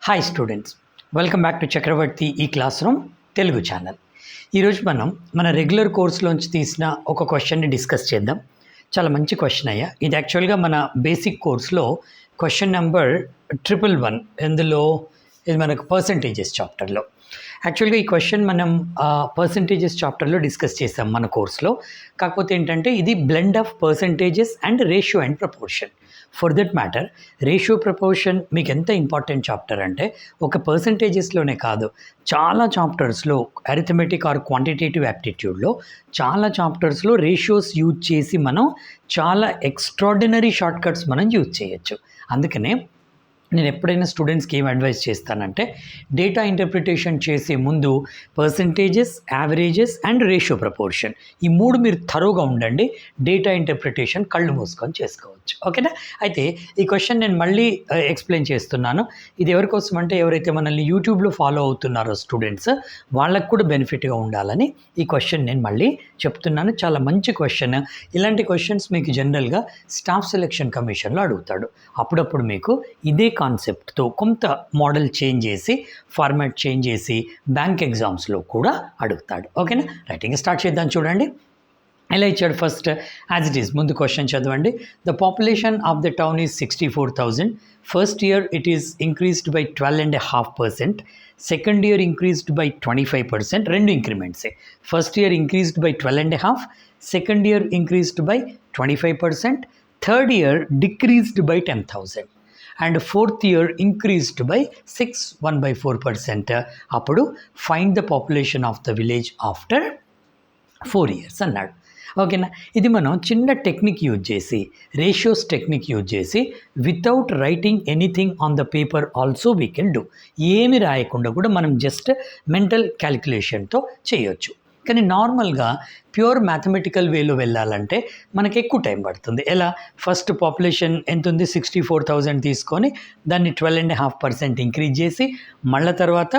Hi students, welcome back to Chakravarthi ఈ class room Telugu channel. ఈరోజు మనం మన రెగ్యులర్ కోర్స్లోంచి తీసిన ఒక క్వశ్చన్ని డిస్కస్ చేద్దాం. చాలా మంచి క్వశ్చన్ అయ్యా. ఇది యాక్చువల్గా మన బేసిక్ కోర్స్లో క్వశ్చన్ నెంబర్ 111. ఇందులో ఇది మనకు పర్సంటేజెస్ చాప్టర్లో. యాక్చువల్గా ఈ క్వశ్చన్ మనం పర్సంటేజెస్ చాప్టర్లో డిస్కస్ చేసాం మన కోర్స్లో. కాకపోతే ఏంటంటే ఇది blend of percentages and ratio and proportion. For that matter ratio proportion మీకు ఎంత ఇంపార్టెంట్ చాప్టర్ అంటే ఒక పర్సంటేజెస్లోనే కాదు, చాలా చాప్టర్స్లో అరిథమెటిక్ ఆర్ క్వాంటిటేటివ్ యాప్టిట్యూడ్లో చాలా చాప్టర్స్లో రేషియోస్ యూజ్ చేసి మనం చాలా ఎక్స్ట్రాడినరీ షార్ట్ కట్స్ మనం యూజ్ చేయొచ్చు. అందుకనే నేను ఎప్పుడైనా స్టూడెంట్స్కి ఏం అడ్వైస్ చేస్తానంటే డేటా ఇంటర్ప్రిటేషన్ చేసే ముందు percentages, averages and ratio proportion ఈ మూడు మీరు థరోగా ఉండండి. డేటా ఇంటర్ప్రిటేషన్ కళ్ళు మూసుకొని చేసుకోవచ్చు. ఓకేనా? అయితే ఈ క్వశ్చన్ నేను మళ్ళీ ఎక్స్ప్లెయిన్ చేస్తున్నాను. ఇది ఎవరికోసం అంటే ఎవరైతే మనల్ని యూట్యూబ్లో ఫాలో అవుతున్నారో స్టూడెంట్స్ వాళ్ళకు కూడా బెనిఫిట్గా ఉండాలని ఈ క్వశ్చన్ నేను మళ్ళీ చెప్తున్నాను. చాలా మంచి క్వశ్చన్. ఇలాంటి క్వశ్చన్స్ మీకు జనరల్గా స్టాఫ్ సెలెక్షన్ కమిషన్లో అడుగుతాడు. అప్పుడప్పుడు మీకు ఇదే కాన్సెప్ట్తో కొంత మోడల్ చేంజ్ చేసి ఫార్మాట్ చేంజ్ చేసి బ్యాంక్ ఎగ్జామ్స్లో కూడా అడుగుతాడు. ఓకేనా? రైటింగ్ స్టార్ట్ చేద్దాం. చూడండి ఎలా ఇచ్చాడు. ఫస్ట్ యాజ్ ఇట్ ఈస్ ముందు క్వశ్చన్ చదవండి. The population of the town is 64,000. First year it is increased by 12.5%. Second year increased by 25%. రెండు ఇంక్రిమెంట్సే. First year increased by 12.5, second year increased by 25%, third year decreased by 10,000 and fourth year increased by 1/4%. అప్పుడు find the population of the village after 4 years అన్నాడు. ఓకేనా? ఇది మనం చిన్న technique use చేసి, ratios technique use చేసి without writing anything on the paper also we can do. ఏమి రాయకుండా కూడా మనం జస్ట్ మెంటల్ క్యాలిక్యులేషన్తో చేయొచ్చు. కానీ నార్మల్గా ప్యూర్ మ్యాథమెటికల్ వేలో వెళ్ళాలంటే మనకి ఎక్కువ టైం పడుతుంది. ఎలా? ఫస్ట్ పాపులేషన్ ఎంత ఉంది? 64,000 తీసుకొని దాన్ని 12.5% ఇంక్రీజ్ చేసి మళ్ళీ తర్వాత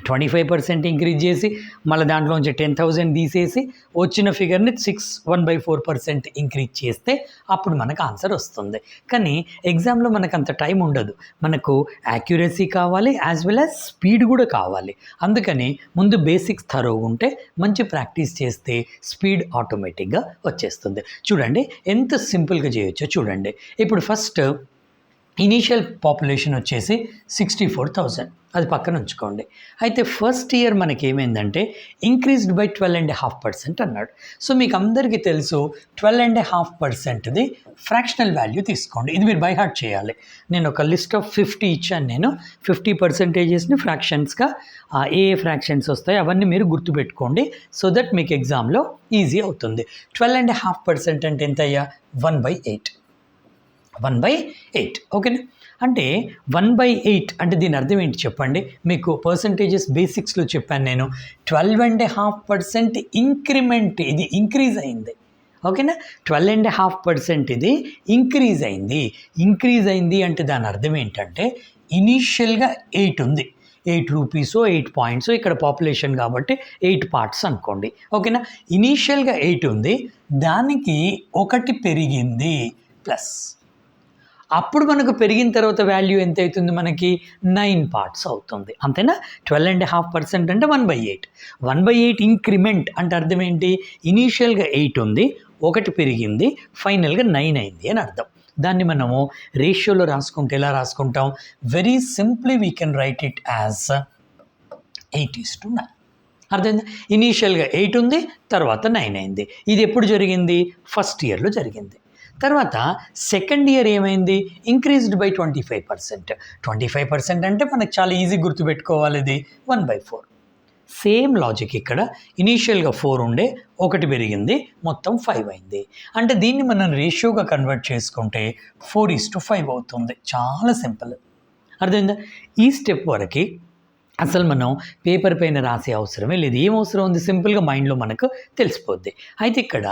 25% ఇంక్రీజ్ చేసి మళ్ళీ దాంట్లోంచి 10,000 తీసేసి వచ్చిన ఫిగర్ని 1/4% ఇంక్రీజ్ చేస్తే అప్పుడు మనకు ఆన్సర్ వస్తుంది. కానీ ఎగ్జామ్లో మనకు అంత టైం ఉండదు. మనకు యాక్యురసీ కావాలి, యాజ్ వెల్ యాజ్ స్పీడ్ కూడా కావాలి. అందుకని ముందు బేసిక్స్ థరోగా ఉంటే మంచి ప్రాక్టీస్ చేస్తే స్పీడ్ ఆటోమేటిక్గా వచ్చేస్తుంది. చూడండి ఎంత సింపుల్గా చేయొచ్చో చూడండి. ఇప్పుడు ఫస్ట్ ఇనీషియల్ పాపులేషన్ వచ్చేసి 64,000, అది పక్కన ఉంచుకోండి. అయితే ఫస్ట్ ఇయర్ మనకి ఏమైందంటే ఇంక్రీజ్డ్ బై 12.5% అన్నాడు. సో మీకు అందరికీ తెలుసు 12.5%ది ఫ్రాక్షనల్ వాల్యూ తీసుకోండి. ఇది మీరు బై హార్ట్ చేయాలి. నేను ఒక లిస్ట్ ఆఫ్ 50 ఇచ్చాను. నేను 50%ని ఫ్రాక్షన్స్గా ఏ ఫ్రాక్షన్స్ వస్తాయి అవన్నీ మీరు గుర్తుపెట్టుకోండి. సో దట్ మీకు ఎగ్జామ్లో ఈజీ అవుతుంది. 12.5% అంటే ఎంత అయ్యా? 1/8. 1/8. ఓకేనా? అంటే 1/8 అంటే దీని అర్థం ఏంటి చెప్పండి. మీకు పర్సంటేజెస్ బేసిక్స్లో చెప్పాను నేను. 12.5% ఇంక్రిమెంట్, ఇది ఇంక్రీజ్ అయింది. ఓకేనా? 12.5% ఇది ఇంక్రీజ్ అయింది. ఇంక్రీజ్ అయింది అంటే దాని అర్థం ఏంటంటే ఇనీషియల్గా 8 ఉంది. 8 రూపీస్ 8 పాయింట్స్, ఇక్కడ పాపులేషన్ కాబట్టి 8 పార్ట్స్ అనుకోండి. ఓకేనా? ఇనీషియల్గా 8 ఉంది, దానికి 1 పెరిగింది ప్లస్. అప్పుడు మనకు పెరిగిన తర్వాత వాల్యూ ఎంత అవుతుంది? మనకి 9 పార్ట్స్ అవుతుంది. అంతేనా? 12.5% అంటే 1/8. 1/8 ఇంక్రిమెంట్ అంటే అర్థం ఏంటి? ఇనీషియల్గా 8 ఉంది, 1 పెరిగింది, ఫైనల్గా 9 అయింది అని అర్థం. దాన్ని మనము రేషియోలో రాసుకుంటే ఎలా రాసుకుంటాం? Very simply we can write it as 8:9. అర్థమైందా? ఇనీషియల్గా 8 ఉంది, తర్వాత 9 అయింది. ఇది ఎప్పుడు జరిగింది? ఫస్ట్ ఇయర్లో జరిగింది. తర్వాత సెకండ్ ఇయర్ ఏమైంది? Increased by 25%. 25% అంటే మనకు చాలా ఈజీ గుర్తుపెట్టుకోవాలి. ఇది 1/4. సేమ్ లాజిక్ ఇక్కడ. ఇనీషియల్గా 4 ఉండే, 1 పెరిగింది, మొత్తం 5 అయింది. అంటే దీన్ని మనం రేషియోగా కన్వర్ట్ చేసుకుంటే 4:5 అవుతుంది. చాలా సింపుల్. అర్థమైందా? ఈ స్టెప్ వరకు అసలు మనం పేపర్ పైన రాసే అవసరమే లేదు. ఏం అవసరం ఉంది? సింపుల్గా మైండ్లో మనకు తెలిసిపోద్ది. అయితే ఇక్కడ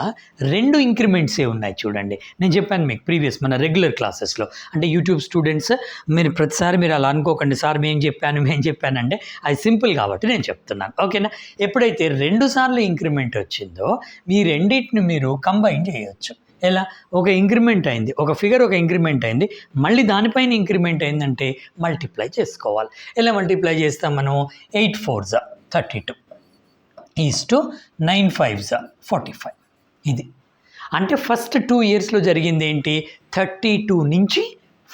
2 ఇంక్రిమెంట్సే ఉన్నాయి చూడండి. నేను చెప్పాను మీకు ప్రీవియస్ మన రెగ్యులర్ క్లాసెస్లో. అంటే యూట్యూబ్ స్టూడెంట్స్ మీరు ప్రతిసారి మీరు అలా అనుకోకండి, సార్ మేము చెప్పానంటే అది సింపుల్ కాబట్టి నేను చెప్తున్నాను. ఓకేనా? ఎప్పుడైతే 2 సార్లు ఇంక్రిమెంట్ వచ్చిందో మీ రెండింటిని మీరు కంబైన్ చేయొచ్చు. ఎలా ఒక ఇంక్రిమెంట్ అయింది, ఒక ఫిగర్ ఒక ఇంక్రిమెంట్ అయింది, మళ్ళీ దానిపైన ఇంక్రిమెంట్ అయిందంటే మల్టిప్లై చేసుకోవాలి. ఎలా మల్టిప్లై చేస్తాం మనం? 8 4s 32 ఈస్టు 9 5s 45. ఇది అంటే ఫస్ట్ 2 ఇయర్స్లో జరిగింది ఏంటి? 32 నుంచి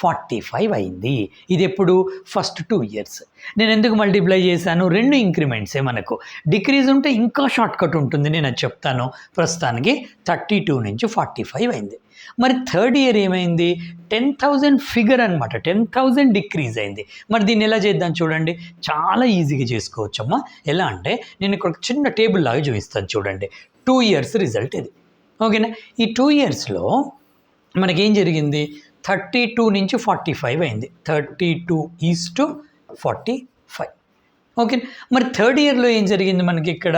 45 అయింది. ఇది ఎప్పుడు? First 2 years. నేను ఎందుకు మల్టిప్లై చేశాను? 2 ఇంక్రిమెంట్సే మనకు. డిక్రీజ్ ఉంటే ఇంకా షార్ట్ కట్ ఉంటుంది, నేను అది చెప్తాను. ప్రస్తుతానికి 32 నుంచి 45 అయింది. మరి థర్డ్ ఇయర్ ఏమైంది? 10,000 ఫిగర్ అనమాట, 10,000 డిక్రీజ్ అయింది. మరి దీన్ని ఎలా చేద్దాం చూడండి, చాలా ఈజీగా చేసుకోవచ్చమ్మా. ఎలా అంటే నేను ఇక్కడ ఒక చిన్న టేబుల్ లాగా చూపిస్తాను చూడండి. 2 ఇయర్స్ రిజల్ట్ ఇది, ఓకేనా? ఈ 2 ఇయర్స్లో మనకేం జరిగింది? 32 నుంచి 45 అయింది. 32 ఈస్టు 45, ఓకే. మరి థర్డ్ ఇయర్లో ఏం జరిగింది మనకి? ఇక్కడ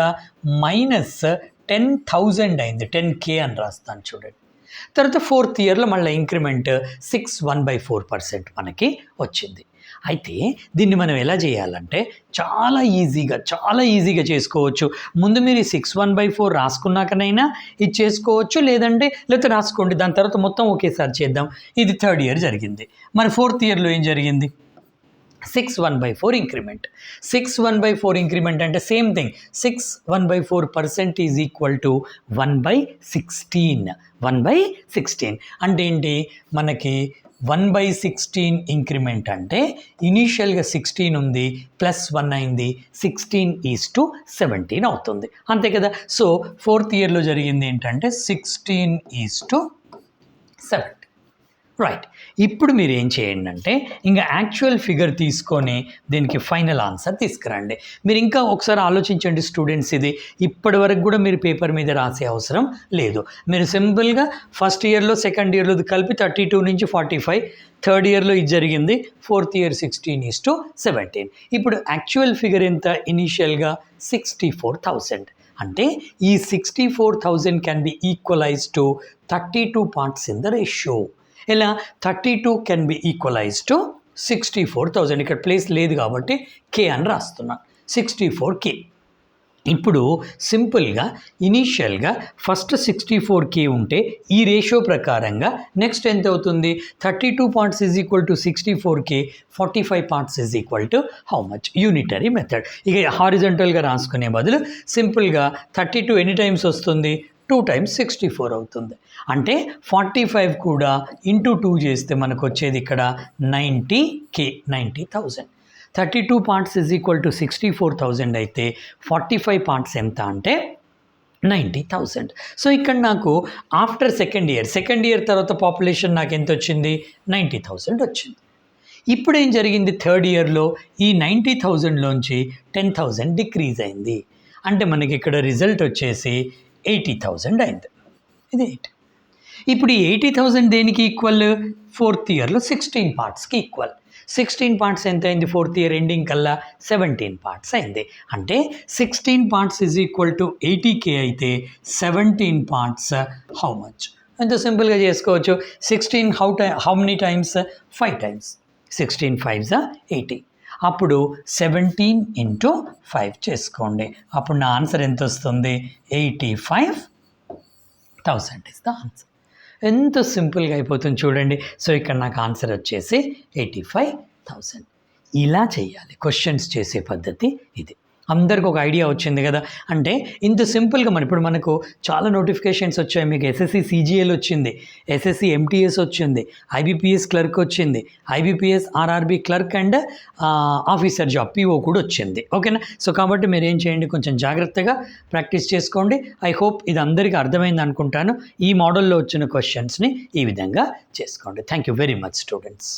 -10,000 అయింది. 10K అని రాస్తాను చూడండి. తర్వాత ఫోర్త్ ఇయర్లో మళ్ళీ ఇంక్రిమెంట్ 6 మనకి వచ్చింది. అయితే దీన్ని మనం ఎలా చేయాలంటే చాలా ఈజీగా చేసుకోవచ్చు. ముందు మీరు 6/1/4 రాసుకున్నాకనైనా ఇది చేసుకోవచ్చు, లేకపోతే రాసుకోండి. దాని తర్వాత మొత్తం ఒకేసారి చేద్దాం. ఇది థర్డ్ ఇయర్ జరిగింది. మరి ఫోర్త్ ఇయర్లో ఏం జరిగింది? 6/1/4 ఇంక్రిమెంట్. 6/1/4 ఇంక్రిమెంట్ అంటే same thing. 6/1/4% is equal to 1/16. 1/16 అంటే ఏంటి? మనకి 1/16 ఇంక్రిమెంట్ అంటే ఇనీషియల్గా 16 ఉంది, +1 అయింది, 16:17 అవుతుంది, అంతే కదా. సో ఫోర్త్ ఇయర్లో జరిగింది ఏంటంటే 16:17. రైట్. ఇప్పుడు మీరు ఏం చేయండి అంటే ఇంకా యాక్చువల్ ఫిగర్ తీసుకొని దీనికి ఫైనల్ ఆన్సర్ తీసుకురండి. మీరు ఇంకా ఒకసారి ఆలోచించండి స్టూడెంట్స్, ఇది ఇప్పటి వరకు కూడా మీరు పేపర్ మీద రాసే అవసరం లేదు. మీరు సింపుల్గా ఫస్ట్ ఇయర్లో సెకండ్ ఇయర్లో కలిపి 32 నుంచి 45, థర్డ్ ఇయర్లో ఇది జరిగింది, ఫోర్త్ ఇయర్ 16:17. ఇప్పుడు యాక్చువల్ ఫిగర్ ఎంత? ఇనీషియల్గా 64,000. అంటే ఈ 64,000 can be equalise to 32 parts in the ratio. ఇలా 32 కెన్ బి ఈక్వలైజ్ టు 64,000. ఇక్కడ ప్లేస్ లేదు కాబట్టి K అని రాస్తున్నాను, 64K. ఇప్పుడు సింపుల్గా ఇనీషియల్గా ఫస్ట్ 64K ఉంటే ఈ రేషియో ప్రకారంగా నెక్స్ట్ ఎంత అవుతుంది? 32 parts is equal to 64K, 45 parts is equal to how much? Unitary method. ఇక హారిజంటల్గా రాసుకునే బదులు సింపుల్గా 32 ఎన్ని టైమ్స్ వస్తుంది? 2 times 64 అవుతుంది. అంటే 45 కూడా ఇంటూ 2 చేస్తే మనకు వచ్చేది ఇక్కడ 90K, 90,000. 32 parts is equal to 64,000 అయితే 45 parts ఎంత అంటే 90,000. సో ఇక్కడ నాకు ఆఫ్టర్ సెకండ్ ఇయర్ తర్వాత పాపులేషన్ నాకు ఎంత వచ్చింది? 90,000 వచ్చింది. ఇప్పుడు ఏం జరిగింది? థర్డ్ ఇయర్లో ఈ 90,000లోంచి 10,000 డిక్రీజ్ అయింది. అంటే మనకి ఇక్కడ రిజల్ట్ వచ్చేసి 80,000 అయింది. ఇది 8. ఇప్పుడు ఈ 80,000 దేనికి ఈక్వల్? ఫోర్త్ ఇయర్లో 16 partsకి ఈక్వల్. 16 parts ఎంత అయింది? ఫోర్త్ ఇయర్ ఎండింగ్ కల్లా 17 parts అయింది. అంటే 16 parts is equal to 80K అయితే 17 parts హౌ మచ్? ఎంత సింపుల్గా చేసుకోవచ్చు. 16 how many times? 5 times. 16 5s 80. అప్పుడు 17 into 5 చేసుకోండి. అప్పుడు నా ఆన్సర్ ఎంత వస్తుంది? 85,000 ఇస్ ద ఆన్సర్. ఎంత సింపుల్గా అయిపోతుంది చూడండి. సో ఇక్కడ నాకు ఆన్సర్ వచ్చేసి 85,000. ఇలా చేయాలి క్వశ్చన్స్ చేసే పద్ధతి ఇది. అందరికి ఒక ఐడియా వచ్చింది కదా. అంటే ఇంత సింపుల్గా ఇప్పుడు మనకు చాలా నోటిఫికేషన్స్ వచ్చాయి. మీకు ఎస్ఎస్సి CGL వచ్చింది, SSC MTS వచ్చింది, IBPS క్లర్క్ వచ్చింది, IBPS RRB clerk and officer job PO కూడా వచ్చింది, ఓకేనా. సో కాబట్టి మీరు ఏం చేయండి, కొంచెం జాగ్రత్తగా ప్రాక్టీస్ చేసుకోండి. ఐ హోప్ ఇది అందరికీ అర్థమైంది అనుకుంటాను. ఈ మోడల్లో వచ్చిన క్వశ్చన్స్ని ఈ విధంగా చేసుకోండి. Thank you very much students.